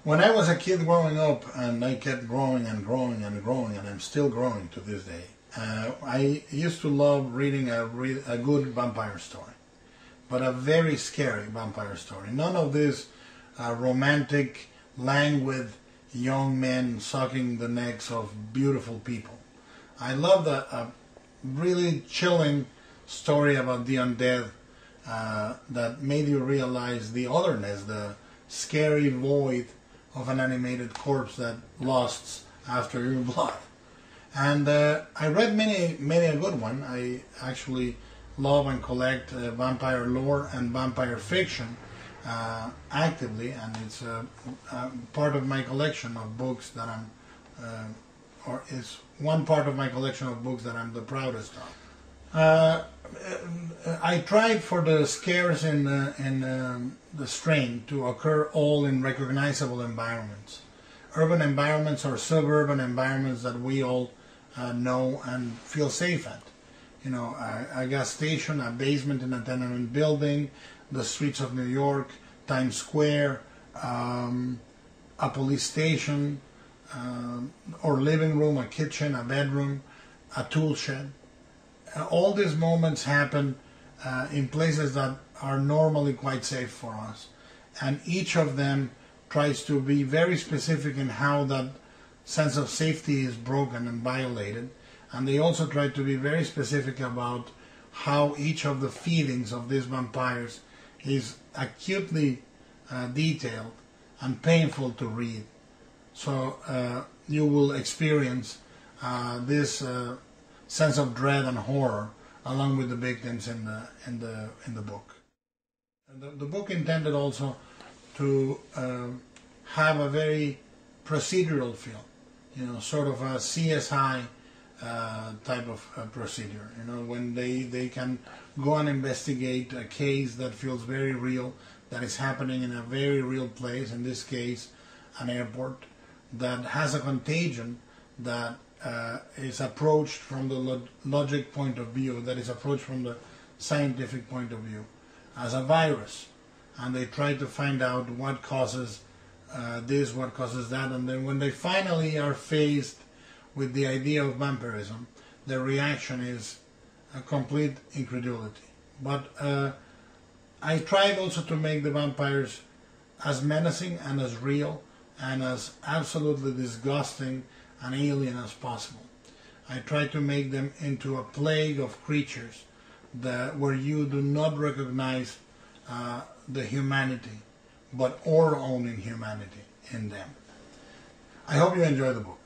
When I was a kid growing up, and I kept growing and growing and growing, and I'm still growing to this day, I used to love reading a good vampire story, but a very scary vampire story. None of this romantic, languid young men sucking the necks of beautiful people. I loved a really chilling story about the undead that made you realize the otherness, the scary void of an animated corpse that lusts after your blood. And I read many a good one. I actually love and collect vampire lore and vampire fiction actively, and it's part of my collection of books that or is one part of my collection of books that I'm the proudest of. I tried for the scares in the strain to occur all in recognizable environments. Urban environments or suburban environments that we all know and feel safe at. You know, a gas station, a basement in a tenement building, the streets of New York, Times Square, a police station, or living room, a kitchen, a bedroom, a tool shed. All these moments happen in places that are normally quite safe for us, and each of them tries to be very specific in how that sense of safety is broken and violated, and they also try to be very specific about how each of the feelings of these vampires is acutely detailed and painful to read. So you will experience this sense of dread and horror along with the victims in the book. And the book intended also to have a very procedural feel, you know, sort of a CSI type of procedure. You know, when they can go and investigate a case that feels very real, that is happening in a very real place, in this case an airport, that has a contagion that is approached from the logic point of view, that is approached from the scientific point of view, as a virus. And they try to find out what causes this, what causes that, and then when they finally are faced with the idea of vampirism, their reaction is a complete incredulity. But I tried also to make the vampires as menacing and as real and as absolutely disgusting and alien as possible. I tried to make them into a plague of creatures where you do not recognize the humanity, but our own inhumanity in them. I hope you enjoy the book.